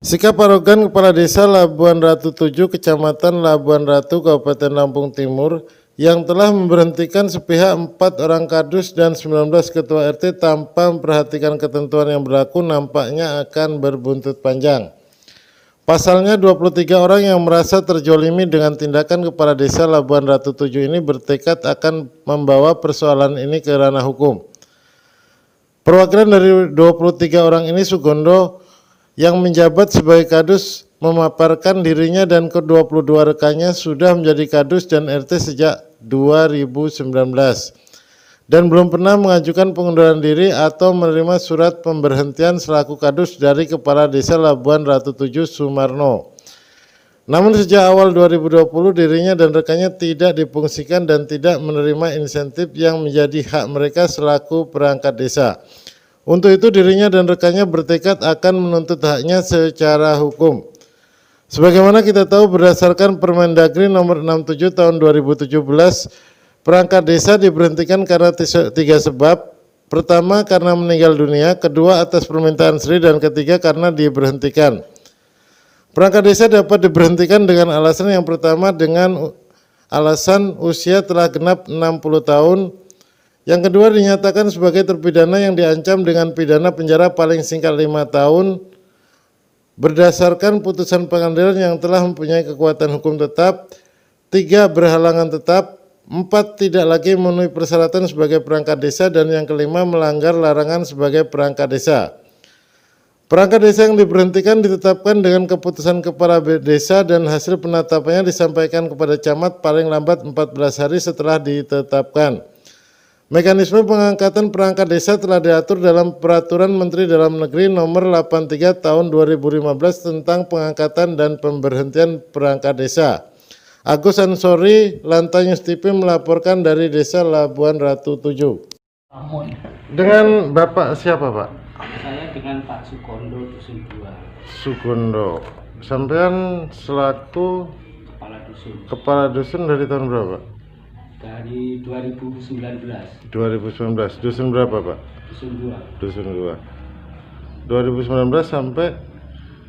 Sikap arogan Kepala Desa Labuan Ratu 7, Kecamatan Labuan Ratu, Kabupaten Lampung Timur, yang telah memberhentikan sepihak 4 orang kadus dan 19 ketua RT tanpa memperhatikan ketentuan yang berlaku nampaknya akan berbuntut panjang. Pasalnya 23 orang yang merasa terjolimi dengan tindakan Kepala Desa Labuan Ratu 7 ini bertekad akan membawa persoalan ini ke ranah hukum. Perwakilan dari 23 orang ini Sugondo yang menjabat sebagai kadus memaparkan dirinya dan ke-22 rekannya sudah menjadi kadus dan RT sejak 2019 dan belum pernah mengajukan pengunduran diri atau menerima surat pemberhentian selaku kadus dari Kepala Desa Labuan Ratu 7 Sumarno. Namun sejak awal 2020 dirinya dan rekannya tidak difungsikan dan tidak menerima insentif yang menjadi hak mereka selaku perangkat desa. Untuk itu dirinya dan rekannya bertekad akan menuntut haknya secara hukum. Sebagaimana kita tahu berdasarkan Permendagri nomor 67 tahun 2017, perangkat desa diberhentikan karena 3 sebab. Pertama karena meninggal dunia, kedua atas permintaan Sri, dan ketiga karena diberhentikan. Perangkat desa dapat diberhentikan dengan alasan yang pertama dengan alasan usia telah genap 60 tahun. Yang kedua dinyatakan sebagai terpidana yang diancam dengan pidana penjara paling singkat 5 tahun berdasarkan putusan pengadilan yang telah mempunyai kekuatan hukum tetap. 3 berhalangan tetap. 4 tidak lagi memenuhi persyaratan sebagai perangkat desa, dan yang kelima melanggar larangan sebagai perangkat desa. Perangkat desa yang diberhentikan ditetapkan dengan keputusan kepala desa dan hasil penetapannya disampaikan kepada camat paling lambat 14 hari setelah ditetapkan. Mekanisme pengangkatan perangkat desa telah diatur dalam Peraturan Menteri Dalam Negeri Nomor 83 Tahun 2015 tentang pengangkatan dan pemberhentian perangkat desa. Agus Ansori, Lantai News TV melaporkan dari Desa Labuan Ratu 7. Dengan Bapak siapa, Pak? Saya dengan Pak Sugondo Dusun 2. Sugondo. Sampean selaku Kepala Dusun. Kepala Dusun dari tahun berapa? Dari 2019. 2019. Dusun berapa, Pak? Dusun 2. Dusun 2. 2019 sampai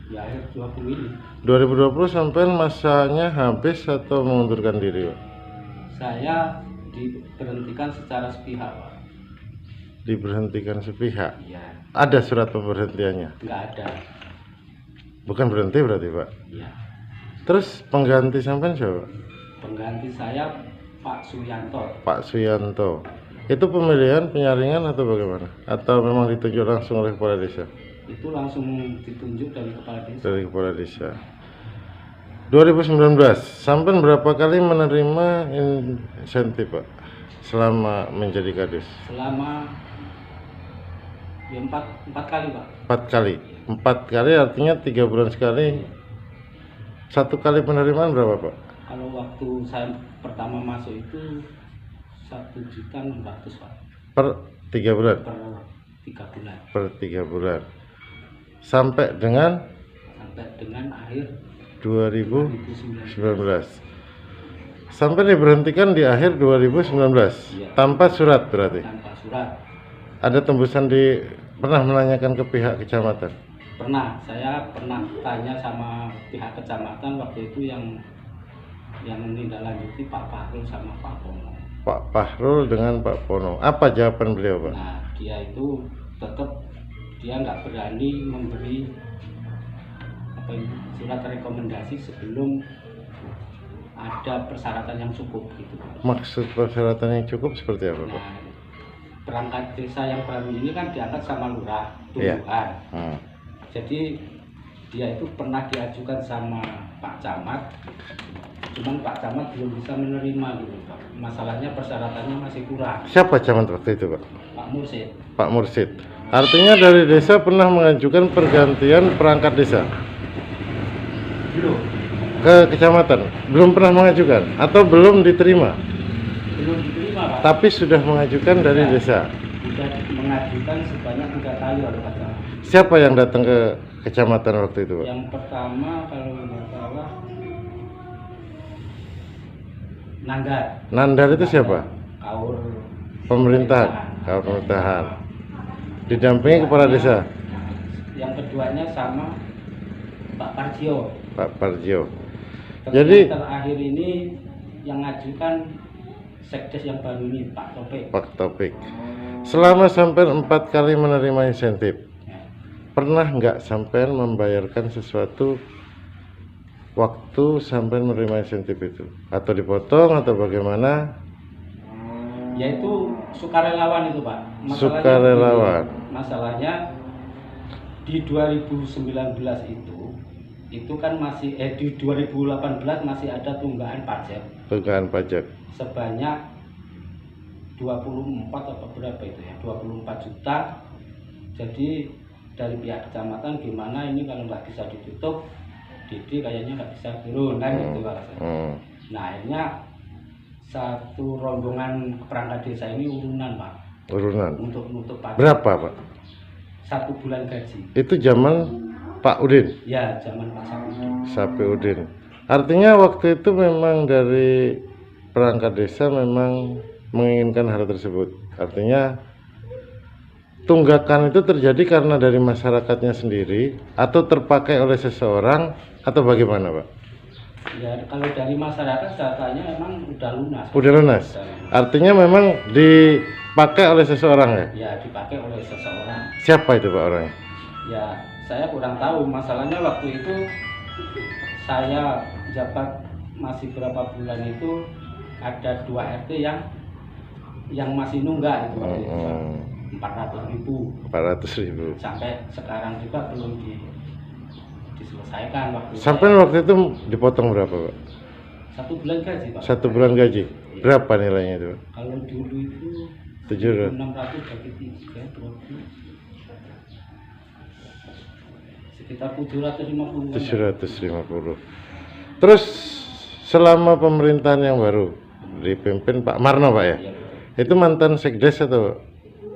Di akhir 20 ini 2020 sampai masanya habis atau mengundurkan diri, Pak? saya diberhentikan secara sepihak, Pak. Diberhentikan sepihak. Iya. Ada surat pemberhentiannya? Nggak ada. Bukan berhenti berarti, Pak? Iya. Terus pengganti sampean siapa? Pengganti saya Pak Suyanto. Pak Suyanto. Itu pemilihan, penyaringan atau bagaimana? Atau memang ditunjuk langsung oleh kepala desa? Itu langsung ditunjuk dari kepala desa. Dari kepala desa. 2019, sampean berapa kali menerima insentif, Pak, selama menjadi kadus? Selama ya 4 kali, Pak. 4 kali. 4 kali artinya 3 bulan sekali. 1 kali penerimaan berapa, Pak? Kalau waktu saya pertama masuk itu 1.600.000, Pak. Per 3 bulan? Per 3 bulan. Per 3 bulan. Sampai dengan akhir 2019. Sampai diberhentikan di akhir 2019. Iya. Tanpa surat berarti? Tanpa surat. Ada tembusan pernah menanyakan ke pihak kecamatan? Pernah, saya pernah tanya sama pihak kecamatan waktu itu yang menindaklanjuti Pak Fahrul sama Pak Pono. Pak Fahrul dengan Pak Pono. Apa jawaban beliau, Pak? Nah, dia itu tetap dia nggak berani memberi surat rekomendasi sebelum ada persyaratan yang cukup gitu. Maksud persyaratan yang cukup seperti apa, Pak? Nah, perangkat desa yang baru ini kan diangkat sama lurah Iya. tumbuhan. Jadi dia itu pernah diajukan sama Pak Camat, cuman Pak Camat belum bisa menerima gitu, Pak. Masalahnya persyaratannya masih kurang. Siapa camat waktu itu, Pak? Pak Mursid. Pak Mursid. Artinya dari desa pernah mengajukan pergantian perangkat desa Belum. ke kecamatan? Belum pernah mengajukan atau belum diterima? Belum diterima, Pak. Tapi sudah mengajukan dari desa. Sudah mengajukan sebanyak 3 kali oleh Pak Camat. Siapa yang datang ke kecamatan waktu itu, Pak? Yang pertama kalau nggak salah Nandar itu siapa? Kaur pemerintahan. Didampingi kepala desa. Yang keduanya sama Pak Parjio. Pak Parjio. Terus Jadi yang terakhir ini yang ngajukan sekdes yang baru ini Pak Topik. Pak Topik. Selama sampai 4 kali menerima insentif, Ya. pernah nggak sampai membayarkan sesuatu waktu sampai menerima insentif itu? Atau dipotong atau bagaimana? Yaitu sukarelawan itu Pak. Sukarelawan. Masalahnya di 2019 itu kan masih di 2018 masih ada tunggakan pajak Tunggakan pajak. sebanyak 24 atau berapa itu ya, 24 juta. Jadi dari pihak kecamatan gimana ini kalau nggak bisa ditutup, Didi kayaknya nggak bisa turun kan gitu Pak. Nah akhirnya satu rombongan perangkat desa ini urunan Pak Urunan. untuk menutup pajak. Berapa Pak? 1 bulan gaji. Itu zaman Pak Udin, Ya zaman Pak Sapudin. Sapiudin. Artinya waktu itu memang dari perangkat desa memang menginginkan hal tersebut. Artinya tunggakan itu terjadi karena dari masyarakatnya sendiri atau terpakai oleh seseorang atau bagaimana Pak? Ya kalau dari masyarakat datanya memang udah lunas. Udah lunas. Artinya memang dipakai oleh seseorang ya? Ya dipakai oleh seseorang. Siapa itu Pak orangnya? Ya saya kurang tahu. Masalahnya waktu itu saya jabat masih berapa bulan itu ada 2 RT yang masih nunggak itu waktu itu Pak. 400.000. Sampai sekarang juga belum diselesaikan waktu Sampai saya. waktu itu dipotong berapa Pak? 1 bulan gaji Pak. 1 bulan gaji. Berapa nilainya itu Pak? Kalau dulu itu 700. 600 bagi 3 berarti sekitar 750. 750. Terus selama pemerintahan yang baru dipimpin Pak Marno Pak ya? Ya, Itu mantan sekdes atau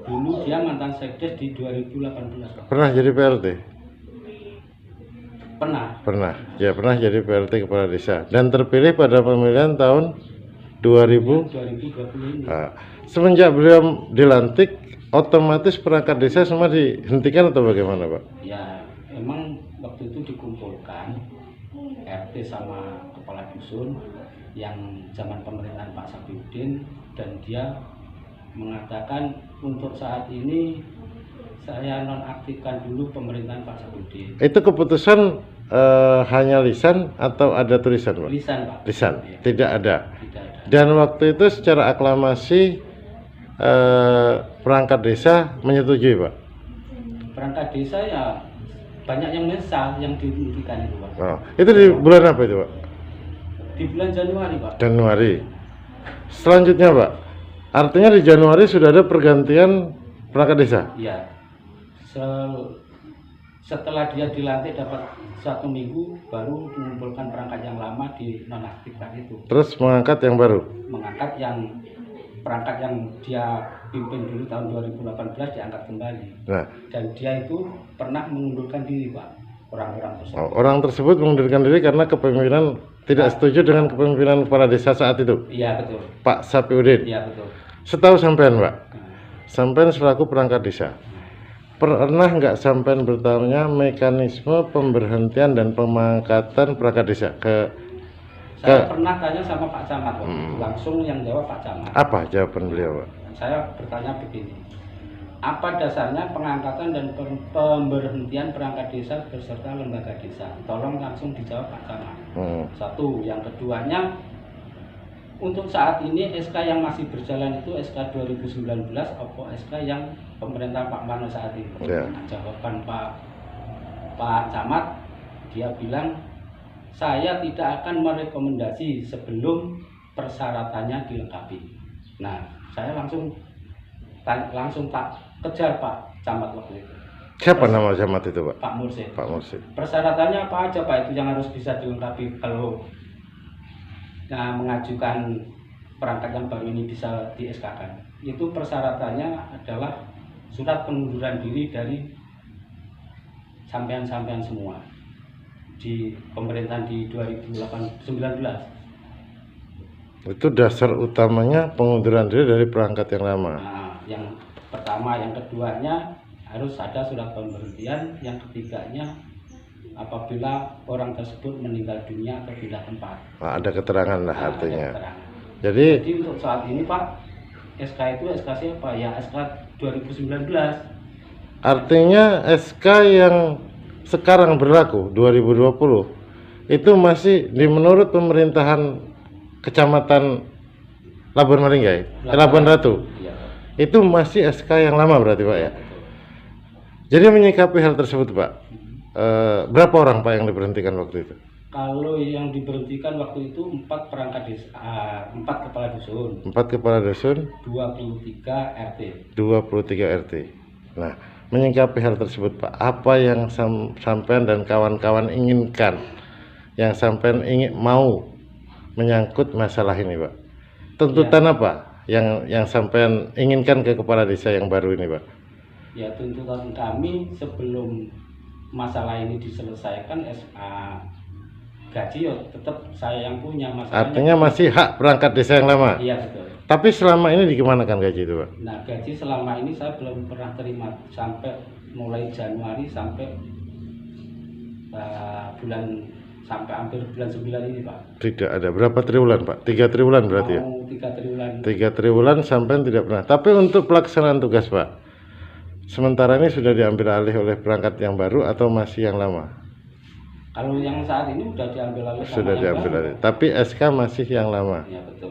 dulu dia mantan sekdes di 2018 Pak. pernah jadi PLT? Pernah. Pernah. Ya pernah jadi PLT kepala desa dan terpilih pada pemilihan tahun 2000. 2020 ini. Nah, semenjak beliau dilantik, otomatis perangkat desa semua dihentikan atau bagaimana Pak? Ya emang waktu itu dikumpulkan RT sama kepala dusun yang zaman pemerintahan Pak Sapudin, dan dia mengatakan untuk saat ini saya nonaktifkan dulu pemerintahan Pak Sapudin. Itu keputusan hanya lisan atau ada tulisan Pak? Lisan Pak. Lisan, Ya, tidak ada. tidak ada. Dan waktu itu secara aklamasi perangkat desa menyetujui Pak? Perangkat desa ya banyak yang menyesal yang dihentikan itu Pak. Oh, itu di bulan apa itu Pak? Di bulan Januari Pak. Januari. Selanjutnya Pak, artinya di Januari sudah ada pergantian perangkat desa? Iya. Setelah dia dilantik dapat 1 minggu baru mengumpulkan perangkat yang lama dinonaktifkan itu. Terus mengangkat yang baru? Mengangkat yang perangkat yang dia pimpin dulu tahun 2018 diangkat kembali. Nah, Dan dia itu pernah mengundurkan diri Pak, orang-orang tersebut. orang tersebut mengundurkan diri karena kepemimpinan tidak setuju dengan kepemimpinan kepala desa saat itu, Iya betul. Pak Sapiudin. Iya betul. Setahu sampean Pak, Nah, sampean selaku perangkat desa, pernah nggak sampean bertanya mekanisme pemberhentian dan pemangkatan perangkat desa saya pernah tanya sama Pak Camat waktu itu. Langsung yang jawab Pak Camat. apa jawaban beliau Pak? Saya bertanya begini, apa dasarnya pengangkatan dan pemberhentian perangkat desa beserta lembaga desa? Tolong langsung dijawab Pak Camat. Satu, yang keduanya, untuk saat ini SK yang masih berjalan itu SK 2019 atau SK yang pemerintah Pak Marno saat ini? Ya. Nah, jawaban Pak Camat, dia bilang saya tidak akan merekomendasi sebelum persyaratannya dilengkapi. Nah, saya langsung tak kejar Pak Camat waktu itu. Siapa nama camat itu Pak? Pak Mursid. Pak Mursid. Persyaratannya apa aja Pak itu yang harus bisa dilengkapi kalau mengajukan perangkat yang baru ini bisa di SK-kan? Itu persyaratannya adalah surat pengunduran diri dari sampean-sampean semua di pemerintahan di 2019. Itu dasar utamanya pengunduran diri dari perangkat yang lama. Nah, yang pertama, yang keduanya harus ada surat pemberhentian, yang ketiganya apabila orang tersebut meninggal dunia atau pindah tempat. Nah, ada keterangan lah Nah, ada artinya. keterangan. Jadi Jadi untuk saat ini Pak, SK itu SK siapa? Ya SK 2019. artinya SK yang sekarang berlaku 2020 itu masih menurut pemerintahan Kecamatan Labuan Maringgai, Labuan Ratu. Iya. Itu masih SK yang lama berarti Pak ya. Betul. Jadi menyikapi hal tersebut Pak, berapa orang Pak yang diberhentikan waktu itu? Kalau yang diberhentikan waktu itu 4 perangkat desa, 4 kepala dusun, 4 kepala dusun, 23 RT. 23 RT. Nah, menyikapi hal tersebut Pak, apa yang sampean dan kawan-kawan inginkan, yang sampean ingin mau menyangkut masalah ini Pak? Tuntutan apa yang sampean inginkan ke kepala desa yang baru ini Pak? Ya tuntutan kami sebelum masalah ini diselesaikan, gaji ya tetap saya yang punya. Masalahnya Artinya masih hak perangkat desa yang lama. iya betul. Tapi selama ini dikemanakan gaji itu Pak? Nah gaji selama ini saya belum pernah terima sampai mulai Januari sampai sampai hampir bulan 9 ini Pak. Tidak ada. Berapa triwulan Pak? 3 triwulan berarti ya? Mau 3 triwulan. 3 triwulan sampai tidak pernah. Tapi untuk pelaksanaan tugas Pak, sementara ini sudah diambil alih oleh perangkat yang baru atau masih yang lama? Kalau yang saat ini sudah diambil alih. Sudah diambil alih. Tapi SK masih yang lama. Ya betul.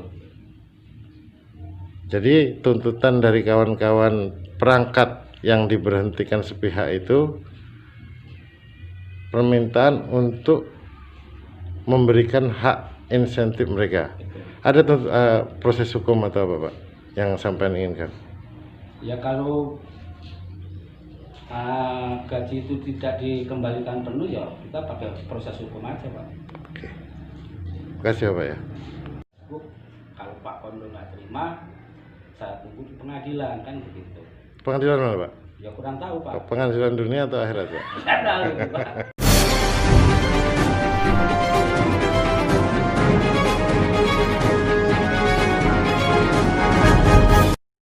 Jadi tuntutan dari kawan-kawan perangkat yang diberhentikan sepihak itu permintaan untuk memberikan hak insentif mereka. Ada proses hukum atau apa Pak yang sampai inginkan? Ya kalau gaji itu tidak dikembalikan penuh ya kita pakai proses hukum aja Pak. Oke. Terima kasih Pak ya. Kalau Pak Kondo nggak terima, saya tunggu di pengadilan kan begitu. Pengadilan mana Pak? Ya kurang tahu Pak. Pengadilan dunia atau akhirat Pak? Nggak tahu Pak.